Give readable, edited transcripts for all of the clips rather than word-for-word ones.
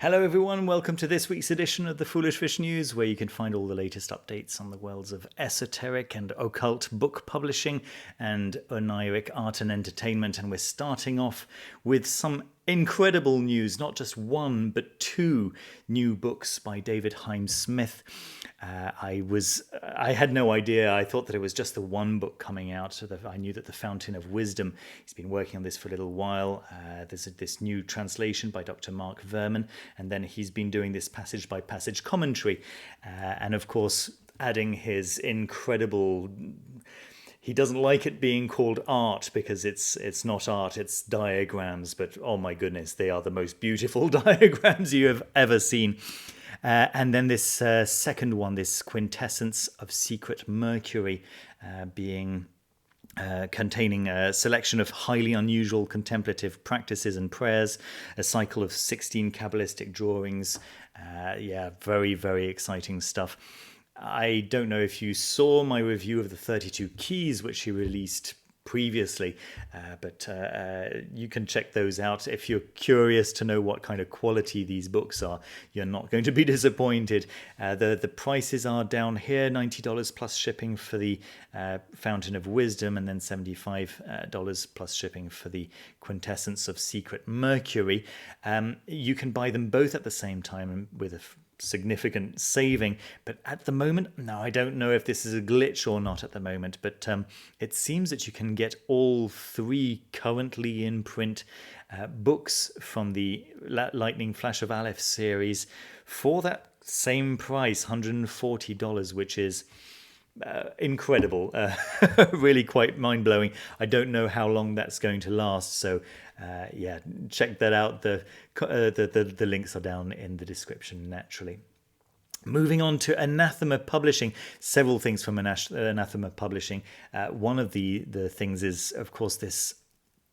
Hello everyone, welcome to this week's edition of the Foolish Fish News, where you can find all the latest updates on the worlds of esoteric and occult book publishing and oneiric art and entertainment. And we're starting off with some incredible news, not just one, but two new books by David Smith. I had no idea. I thought that it was just the one book coming out. So I knew that The Fountain of Wisdom, he's been working on this for a little while. There's this new translation by Dr. Mark Verman, and then he's been doing this passage by passage commentary. And of course, adding his incredible... He doesn't like it being called art because it's not art, it's diagrams. But oh my goodness, they are the most beautiful diagrams you have ever seen. And then this second one, this Quintessence of Secret Mercury, containing a selection of highly unusual contemplative practices and prayers, a cycle of 16 Kabbalistic drawings. Very, very exciting stuff. I don't know if you saw my review of the 32 Keys, which he released previously, but you can check those out. If you're curious to know what kind of quality these books are, you're not going to be disappointed. The prices are down here, $90 plus shipping for the Fountain of Wisdom, and then $75 plus shipping for the Quintessence of Secret Mercury. You can buy them both at the same time with a significant saving, but at the moment, now I don't know if this is a glitch or not at the moment, but it seems that you can get all three currently in print books from the Lightning Flash of Aleph series for that same price, $140, which is incredible, really quite mind-blowing. I don't know how long that's going to last, so check that out. The links are down in the description naturally. Moving on to Anathema Publishing, several things from Anathema Publishing. One of the things is, of course, this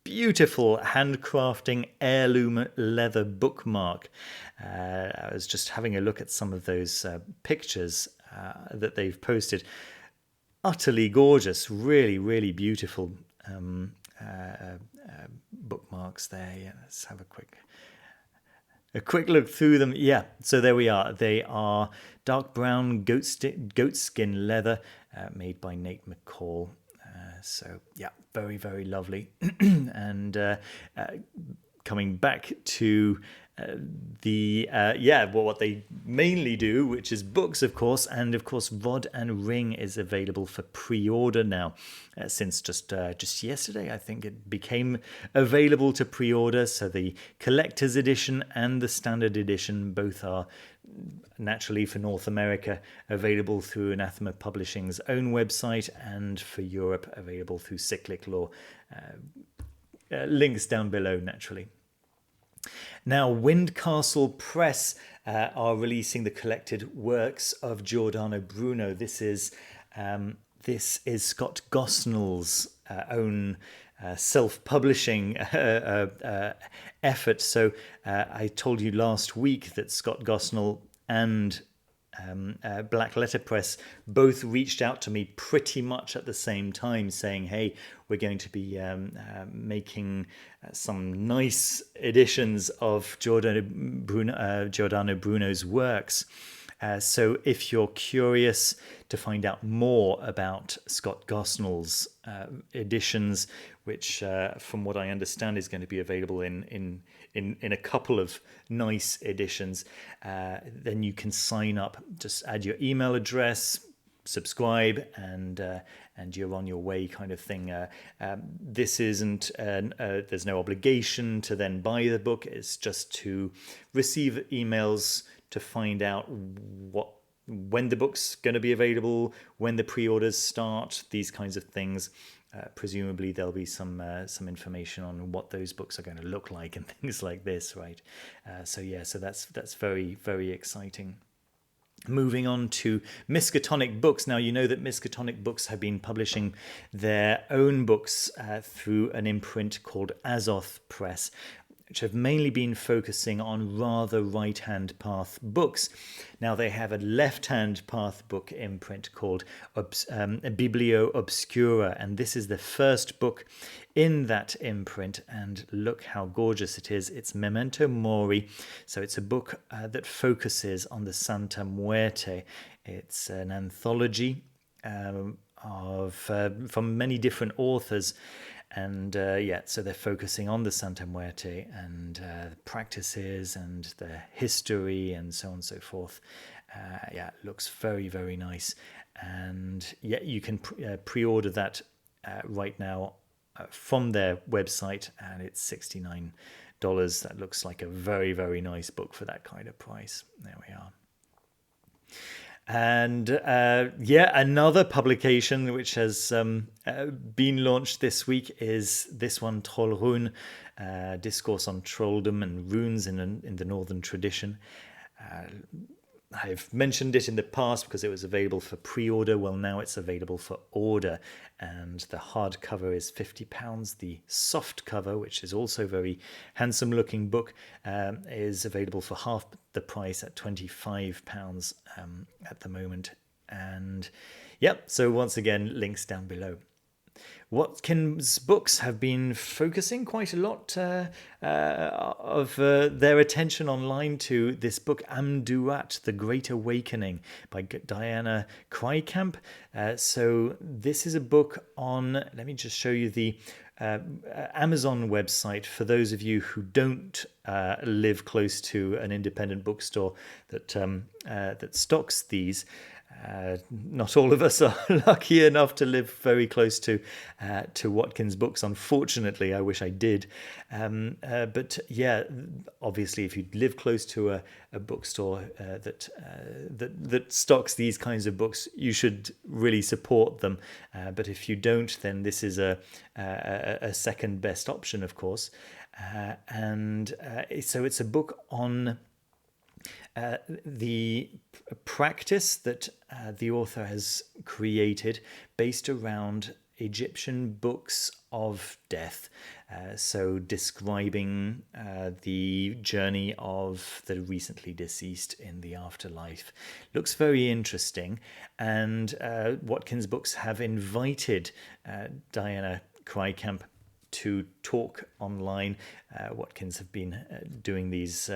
beautiful handcrafting heirloom leather bookmark. I was just having a look at some of those pictures that they've posted. Utterly gorgeous, really, really beautiful bookmarks there. Yeah, let's have a quick look through them. Yeah, so there we are. They are dark brown goatskin leather, made by Nate McCall. So yeah, very, very lovely. And coming back to what they mainly do, which is books, of course, and of course Rod and Ring is available for pre-order now, since just yesterday I think it became available to pre-order. So the collector's edition and the standard edition both are naturally for North America available through Anathema Publishing's own website, and for Europe available through Cyclic Law. Links down below naturally. Now, Windcastle Press are releasing the collected works of Giordano Bruno. This is Scott Gosnell's own self-publishing effort. So I told you last week that Scott Gosnell and Black Letter Press both reached out to me pretty much at the same time, saying, hey, we're going to be making some nice editions of Giordano Bruno's works. So if you're curious to find out more about Scott Gosnell's editions, which from what I understand is going to be available in a couple of nice editions, then you can sign up. Just add your email address, subscribe, and you're on your way, kind of thing. This isn't there's no obligation to then buy the book. It's just to receive emails to find out when the book's going to be available, when the pre-orders start, these kinds of things. Presumably there'll be some information on what those books are going to look like and things like this, right? So that's very, very exciting. Moving on to Miskatonic Books. Now, you know that Miskatonic Books have been publishing their own books through an imprint called Azoth Press. which have mainly been focusing on rather right-hand path books. Now they have a left-hand path book imprint called Biblio Obscura, and this is the first book in that imprint, and look how gorgeous it is. It's Memento Mori, so it's a book that focuses on the Santa Muerte. It's an anthology from many different authors, and so they're focusing on the Santa Muerte and practices and the history and so on and so forth. It looks very, very nice, and you can pre-order that right now from their website, and it's $69. That looks like a very, very nice book for that kind of price. There we are. And another publication which has been launched this week is this one, Trollrun, Discourse on Trolldom and Runes in the Northern Tradition. I've mentioned it in the past because it was available for pre-order. Well, now it's available for order, and the hardcover is £50. The soft cover, which is also a very handsome looking book, is available for half the price at £25 at the moment. And so once again, links down below. Watkins Books have been focusing quite a lot of their attention online to this book, Amduat, The Great Awakening by Diana Kreicamp. So this is a book on, let me just show you the Amazon website for those of you who don't live close to an independent bookstore that stocks these. Not all of us are lucky enough to live very close to Watkins Books. Unfortunately, I wish I did. But obviously, if you live close to a bookstore that stocks these kinds of books, you should really support them. But if you don't, then this is a second best option, of course. So it's a book on the practice that the author has created based around Egyptian books of death, so describing the journey of the recently deceased in the afterlife. Looks very interesting, and Watkins Books have invited Diana Kreicamp to talk online. Watkins have been doing these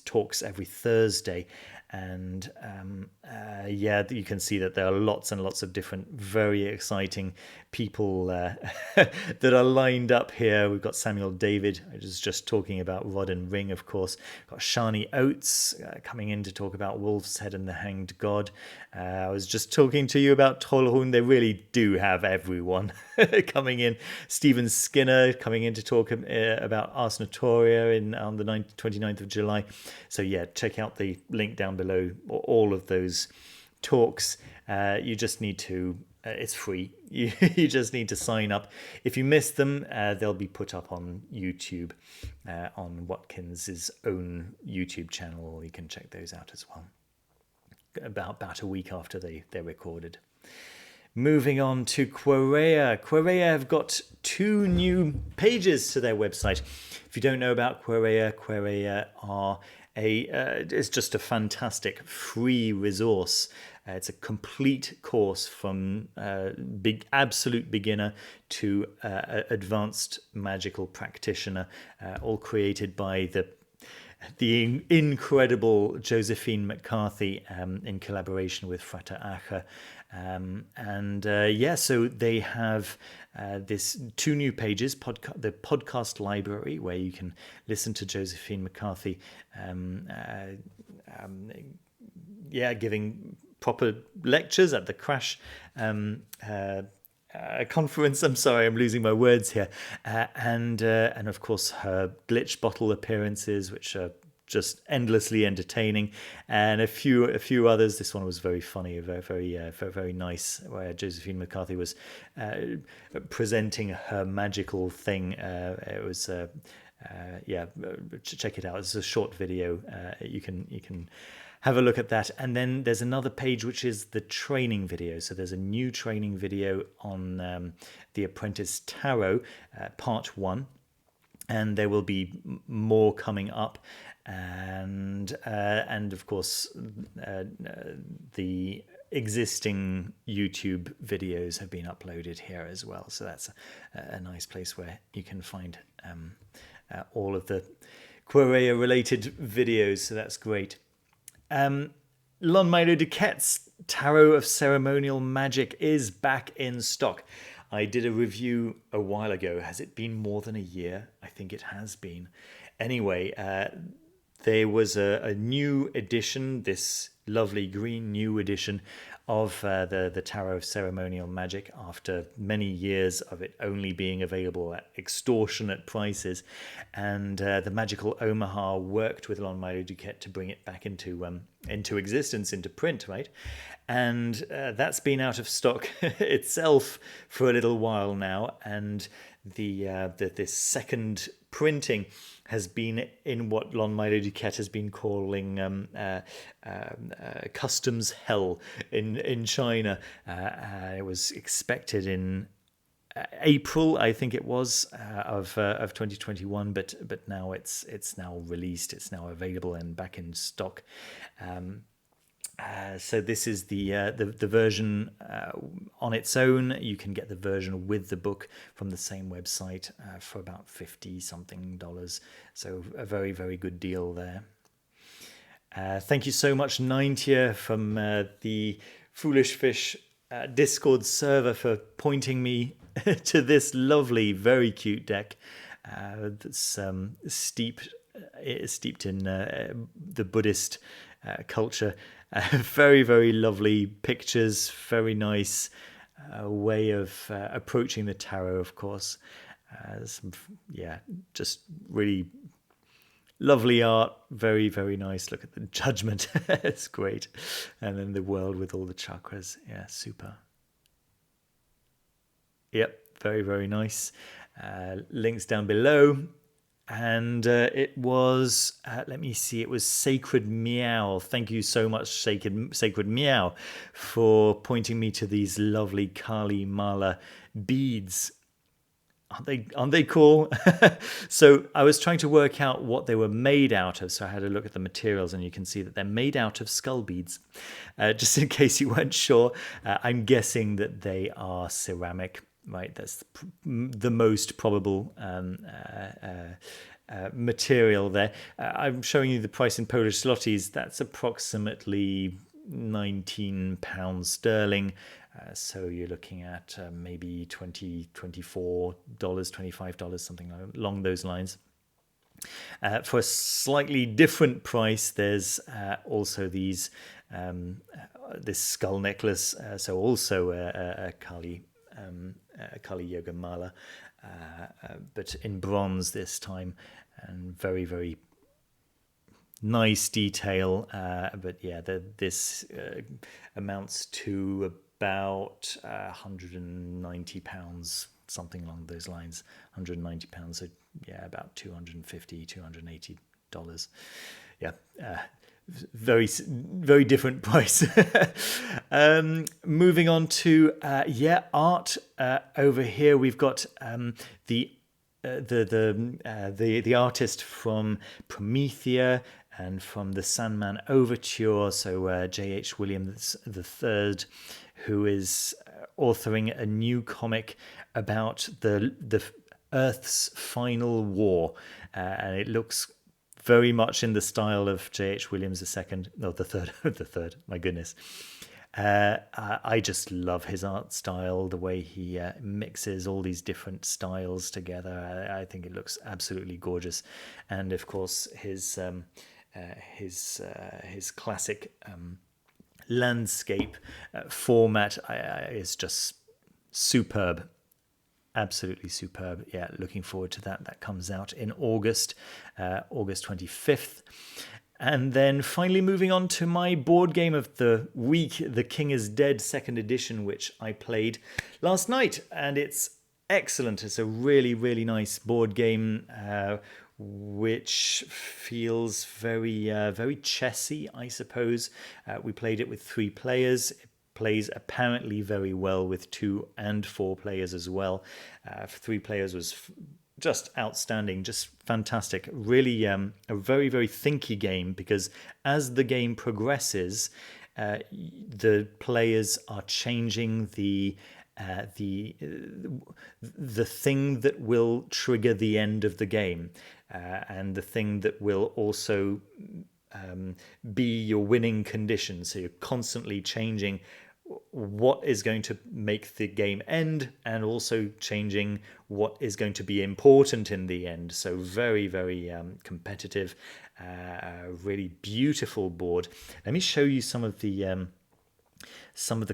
talks every Thursday, and you can see that there are lots and lots of different very exciting people that are lined up here. We've got Samuel David, I was just talking about Rod and Ring, of course. We've got Shani Oates coming in to talk about Wolf's Head and the Hanged God. I was just talking to you about Trollrun. They really do have everyone coming in. Stephen Skinner coming in to talk about Ars Notoria on the 29th of July. So check out the link down below. All of those talks. You just need to. It's free. You just need to sign up. If you miss them, they'll be put up on YouTube, on Watkins's own YouTube channel. You can check those out as well. About a week after they're recorded. Moving on to Quareia. Quareia have got 2 new pages to their website. If you don't know about Quareia, Quareia are it's just a fantastic free resource. It's a complete course from absolute beginner to advanced magical practitioner, all created by the incredible Josephine McCarthy in collaboration with Frater Acher. So they have this 2 new pages, the podcast library, where you can listen to Josephine McCarthy giving proper lectures at the Crash conference. I'm sorry, I'm losing my words here. And of course her glitch bottle appearances, which are just endlessly entertaining, and a few others. This one was very funny, very nice, where Josephine McCarthy was presenting her magical thing. It was check it out. It's a short video. You can have a look at that. And then there's another page which is the training video. So there's a new training video on the Apprentice Tarot, part 1. and there will be more coming up, and of course the existing YouTube videos have been uploaded here as well. So that's a nice place where you can find all of the Quareia related videos. So that's great. Lon Milo Duquette's Tarot of Ceremonial Magic is back in stock. I did a review a while ago. Has it been more than a year? I think it has been. Anyway, there was a new edition, this lovely green new edition of the Tarot of Ceremonial Magic, after many years of it only being available at extortionate prices. And the Magical Omaha worked with Lon Milo Duquette to bring it back into existence, into print, right? And that's been out of stock itself for a little while now. And this second printing has been in what Lon Milo Duquette has been calling customs hell in China. It was expected in April, I think it was, of 2021, but now it's now released. It's now available and back in stock. So this is the version on its own. You can get the version with the book from the same website for about $50-something. So a very, very good deal there. Thank you so much, Nintia, from the Foolish Fish Discord server, for pointing me to this lovely, very cute deck that's steeped in the Buddhist culture. Very, very lovely pictures, very nice way of approaching the tarot, of course. Just really lovely art, very, very nice. Look at the judgment, it's great. And then the world with all the chakras, yeah, super. Yep, very, very nice. Links down below. And it was, let me see, it was Sacred Meow. Thank you so much, Sacred Meow, for pointing me to these lovely Kali Mala beads. Aren't they cool? So I was trying to work out what they were made out of. So I had a look at the materials, and you can see that they're made out of skull beads. Just in case you weren't sure, I'm guessing that they are ceramic. Right, that's the most probable material there. I'm showing you the price in Polish zlotys. That's approximately £19 sterling. So you're looking at maybe $24, $25, something along those lines. For a slightly different price, there's also these this skull necklace. So also a Kali Yoga Mala, but in bronze this time, and very, very nice detail. But yeah, this amounts to about £190, something along those lines. £190, so yeah, about $250, $280. Yeah. Very, very different price. Moving on to art. Over here we've got the artist from Promethea and from the Sandman Overture. So J.H. Williams III, who is authoring a new comic about the Earth's final war, and it looks very much in the style of J.H. Williams II, no, the third, my goodness. I just love his art style, the way he mixes all these different styles together. I think it looks absolutely gorgeous. And of course, his classic landscape format is just superb. Absolutely superb. Yeah, looking forward to that. That comes out in August 25th. And then finally moving on to my board game of the week, The King is Dead 2nd edition, which I played last night. And it's excellent. It's a really, really nice board game, which feels very, very chessy, I suppose. We played it with 3 players. Plays apparently very well with 2 and 4 players as well. 3 players was just outstanding, just fantastic. Really, a very, very thinky game, because as the game progresses, the players are changing the thing that will trigger the end of the game, and the thing that will also be your winning condition. So you're constantly changing what is going to make the game end, and also changing what is going to be important in the end. So very, very competitive, really beautiful board. Let me show you some of the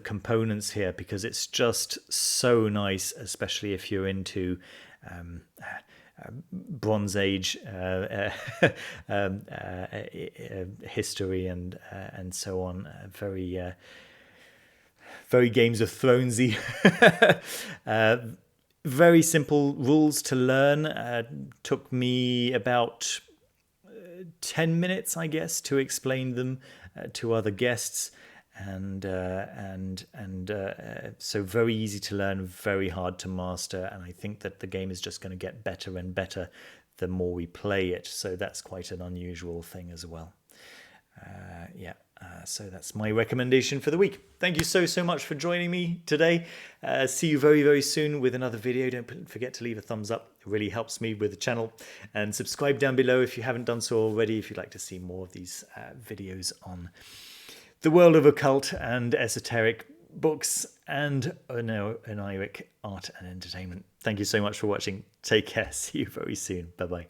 components here, because it's just so nice, especially if you're into Bronze Age history and so on. Very Games of Thronesy. Very simple rules to learn. Took me about 10 minutes, I guess, to explain them to other guests, and so very easy to learn, very hard to master, and I think that the game is just going to get better and better the more we play it. So that's quite an unusual thing as well. So that's my recommendation for the week. Thank you so much for joining me today. See you very, very soon with another video. Don't forget to leave a thumbs up. It really helps me with the channel. And subscribe down below if you haven't done so already, if you'd like to see more of these videos on the world of occult and esoteric books and oneiric art and entertainment. Thank you so much for watching. Take care. See you very soon. Bye-bye.